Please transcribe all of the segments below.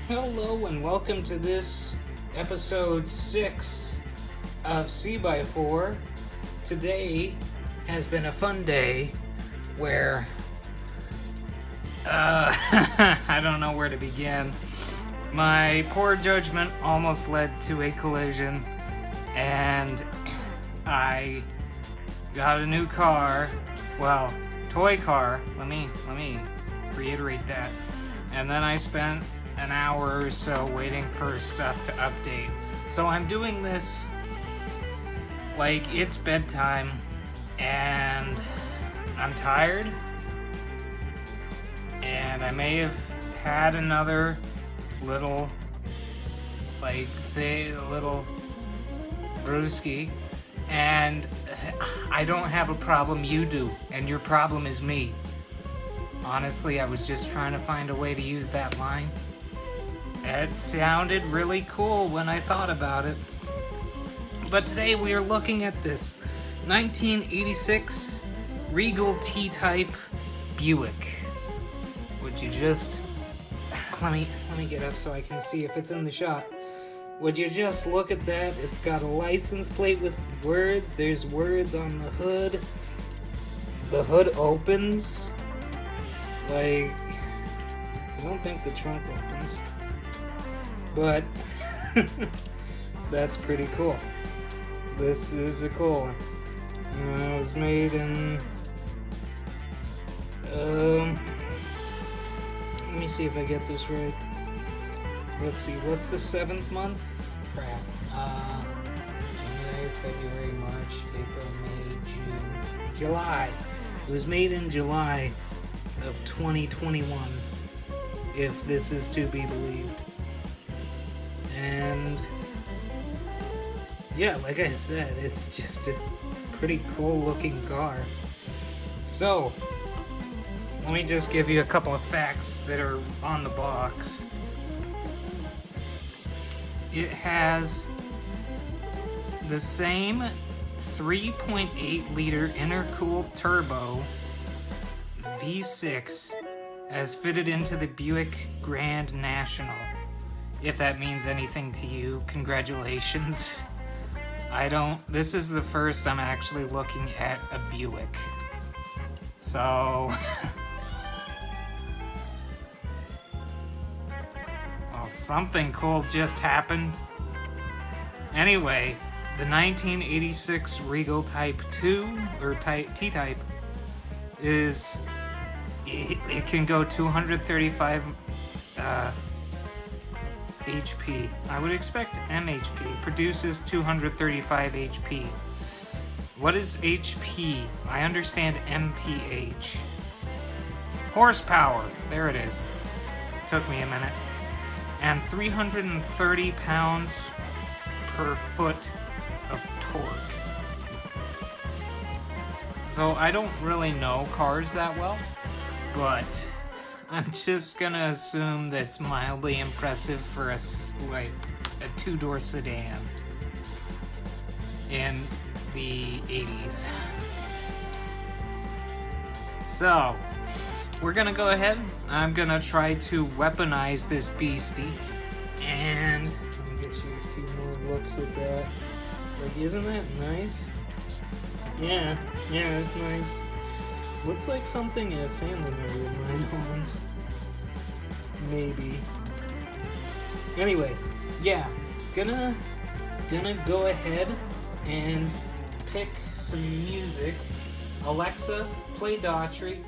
Hello and welcome to this episode 6 of C by 4. Today has been a fun day where I don't know where to begin. My poor judgment almost led to a collision and I got a new car. Well, toy car. Let me reiterate that. And then I spent an hour or so waiting for stuff to update. So I'm doing this like it's bedtime and I'm tired and I may have had another little little brewski, and I don't have a problem, you do, and your problem is me. Honestly, I was just trying to find a way to use that line. It sounded really cool when I thought about it. But today we are looking at this 1986 Regal T-Type Buick. Would you just... Let me get up so I can see if it's in the shot. Would you just look at that? It's got a license plate with words. There's words on the hood. The hood opens. I don't think the trunk opens. But that's pretty cool. This is a cool one. It was made in... let me see if I get this right. Let's see, what's the 7th month? Crap. January, February, March, April, May, June, July. It was made in July of 2021, if this is to be believed. And yeah, like I said, it's just a pretty cool looking car. So, let me just give you a couple of facts that are on the box. It has the same 3.8 liter intercooled turbo V6 as fitted into the Buick Grand National. If that means anything to you, congratulations. This is the first I'm actually looking at a Buick. So... well, something cool just happened. Anyway, the 1986 Regal Type 2, or T-Type, is... It can go 235 HP. I would expect MHP. Produces 235 HP. What is HP? I understand MPH. Horsepower. There it is. Took me a minute. And 330 pounds per foot of torque. So I don't really know cars that well, but I'm just gonna assume that's mildly impressive for a two-door sedan in the 80s. So, we're gonna go ahead. I'm gonna try to weaponize this beastie, and let me get you a few more looks at that. Like, isn't that nice? Yeah, it's nice. Looks like something a family member of mine owns. Maybe. Anyway, yeah, gonna go ahead and pick some music. Alexa, play Daughtry.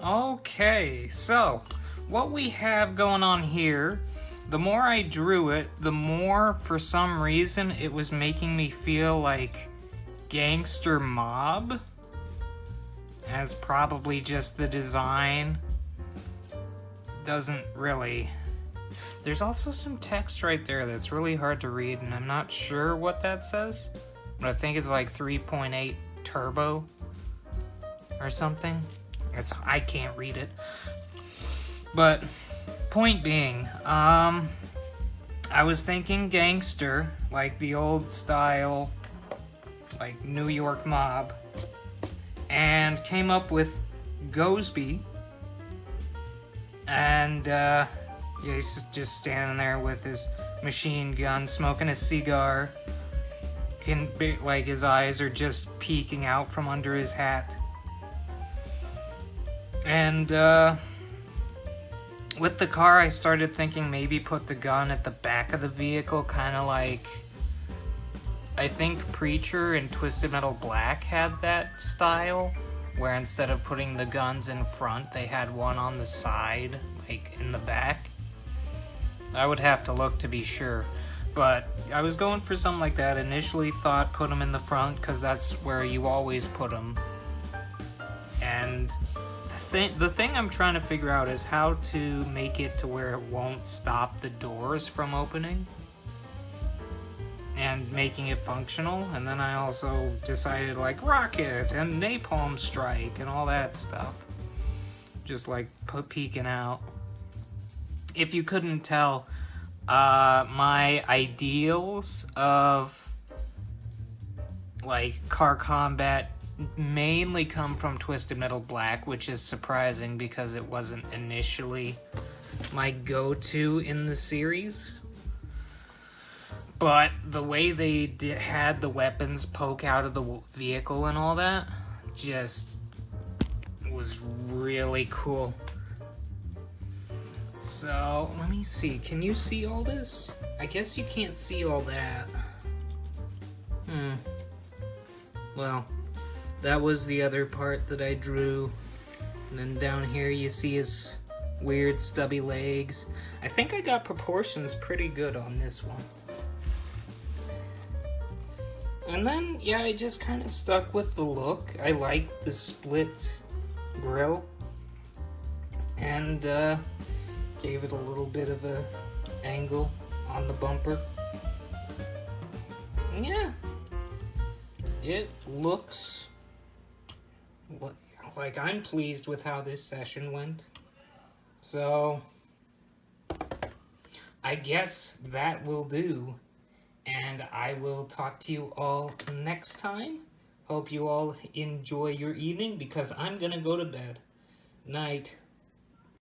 Okay, so what we have going on here, the more I drew it, the more, for some reason, it was making me feel like gangster mob. And it's probably just the design. Doesn't really... There's also some text right there that's really hard to read, and I'm not sure what that says. But I think it's like 3.8 turbo or something. I can't read it. But point being, I was thinking gangster, like the old style, like New York mob, and came up with Gosby. And he's just standing there with his machine gun, smoking a cigar. Like his eyes are just peeking out from under his hat. And with the car, I started thinking maybe put the gun at the back of the vehicle, kind of like, I think Preacher and Twisted Metal Black had that style, where instead of putting the guns in front, they had one on the side, like in the back. I would have to look to be sure, but I was going for something like that. Initially thought put them in the front, because that's where you always put them. And the thing I'm trying to figure out is how to make it to where it won't stop the doors from opening and making it functional. And then I also decided like rocket and napalm strike and all that stuff, just like peeking out. If you couldn't tell, my ideals of like car combat mainly come from Twisted Metal Black, which is surprising because it wasn't initially my go-to in the series. But the way they had the weapons poke out of the vehicle and all that just was really cool. So, let me see. Can you see all this? I guess you can't see all that. Well, that was the other part that I drew. And then down here you see his weird stubby legs. I think I got proportions pretty good on this one. And then, yeah, I just kind of stuck with the look. I like the split grille. And gave it a little bit of a angle on the bumper. And yeah, it looks like I'm pleased with how this session went. So I guess that will do, and I will talk to you all next time. Hope you all enjoy your evening, because I'm gonna go to bed. Night.